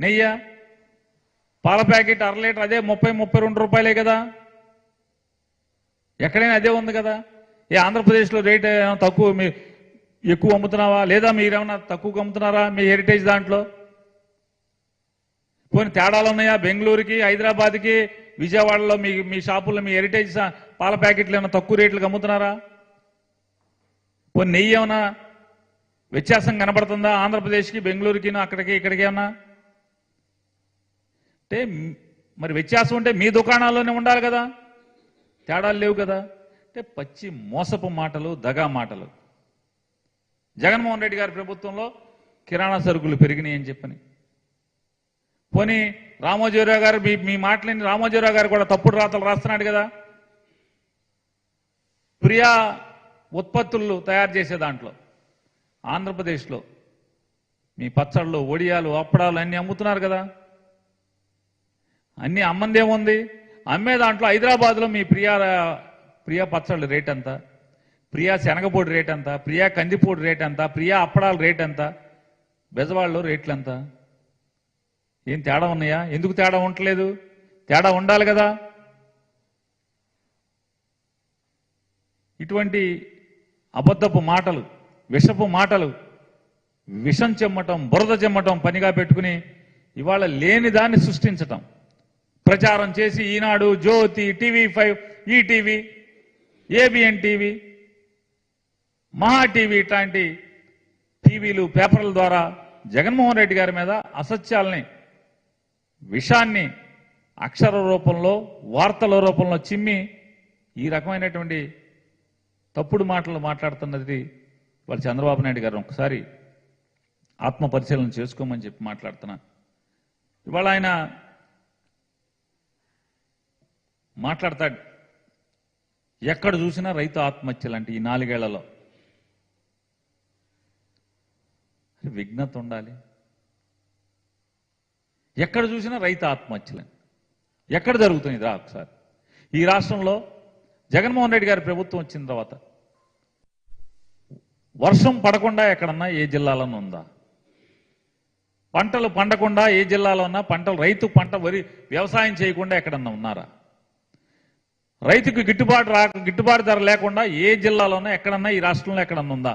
నెయ్యి పాల packet 1/2 litre అదే 30-32 రూపాయలే కదా, ఎక్కడైనా అదే ఉంది కదా. ఏ ఆంధ్రప్రదేశ్లో రేట్ తక్కువ, ఎక్కువ అమ్ముతున్నావా లేదా మీరేమన్నా తక్కువగా అమ్ముతున్నారా మీ హెరిటేజ్ దాంట్లో? కొన్ని తేడాలు ఉన్నాయా? బెంగళూరుకి, హైదరాబాద్కి, విజయవాడలో మీ షాపుల్లో మీ హెరిటేజ్ పాల ప్యాకెట్లు ఏమైనా తక్కువ రేట్లకు అమ్ముతున్నారా? కొన్ని నెయ్యి ఏమైనా వ్యత్యాసం కనబడుతుందా ఆంధ్రప్రదేశ్కి, బెంగళూరుకి, అక్కడికి ఇక్కడికి ఏమన్నా? అంటే మరి వ్యత్యాసం ఉంటే మీ దుకాణాల్లోనే ఉండాలి కదా, తేడాలు లేవు కదా. అంటే పచ్చి మోసపు మాటలు, దగా మాటలు. జగన్మోహన్ రెడ్డి గారి ప్రభుత్వంలో కిరాణా సరుకులు పెరిగినాయి అని చెప్పని, పోనీ రామోజీరావు గారు మీ మాటలని రామోజీరావు గారు కూడా తప్పుడు రాతలు రాస్తున్నాడు కదా. ప్రియా ఉత్పత్తులు తయారు చేసే దాంట్లో ఆంధ్రప్రదేశ్లో మీ పచ్చళ్ళు, వడియాలు, అప్పడాలు అన్నీ అమ్ముతున్నారు కదా. అన్నీ అమ్మందేముంది? అమ్మే దాంట్లో హైదరాబాద్లో మీ ప్రియా పచ్చళ్ళు రేట్ ఎంత, ప్రియా శనగపొడి రేట్ ఎంత, ప్రియా కందిపొడి రేట్ ఎంత, ప్రియా అప్పడాల రేట్ ఎంత, బెజవాడలో రేట్లు ఎంత? ఏం తేడా ఉన్నాయా? ఎందుకు తేడా ఉండలేదు? తేడా ఉండాలి కదా. ఇటువంటి అబద్ధపు మాటలు, విషపు మాటలు, విషం చెమ్మటం, బురద చెమ్మటం పనిగా పెట్టుకుని ఇవాళ లేని దాన్ని సృష్టించటం, ప్రచారం చేసి ఈనాడు, జ్యోతి, TV5, ఈటీవీ, ABN టీవీ, మహా టీవీ ఇట్లాంటి టీవీలు, పేపర్ల ద్వారా జగన్మోహన్ రెడ్డి గారి మీద అసత్యాల్ని, విషాన్ని అక్షర రూపంలో, వార్తల రూపంలో చిమ్మి ఈ రకమైనటువంటి తప్పుడు మాటలు మాట్లాడుతున్నది వాళ్ళు చంద్రబాబు నాయుడు గారు ఒకసారి ఆత్మ పరిశీలన చేసుకోమని చెప్పి మాట్లాడుతున్నాను. ఇవాళ ఆయన మాట్లాడతాడు, ఎక్కడ చూసినా రైతు ఆత్మహత్యలు అంటే ఈ 4 ఏళ్లలో. విఘ్నత ఉండాలి. ఎక్కడ చూసినా రైతు ఆత్మహత్యలు ఎక్కడ జరుగుతుంది? రా ఒకసారి ఈ రాష్ట్రంలో జగన్మోహన్ రెడ్డి గారి ప్రభుత్వం వచ్చిన తర్వాత వర్షం పడకుండా ఎక్కడన్నా ఏ జిల్లాలోనూ ఉందా? పంటలు పండకుండా ఏ జిల్లాలో ఉన్నా, రైతు పంట వరి వ్యవసాయం చేయకుండా ఎక్కడన్నా ఉన్నారా? రైతుకు గిట్టుబాటు ధర లేకుండా ఏ జిల్లాలోనూ ఎక్కడన్నా ఈ రాష్ట్రంలో ఎక్కడన్నా ఉందా?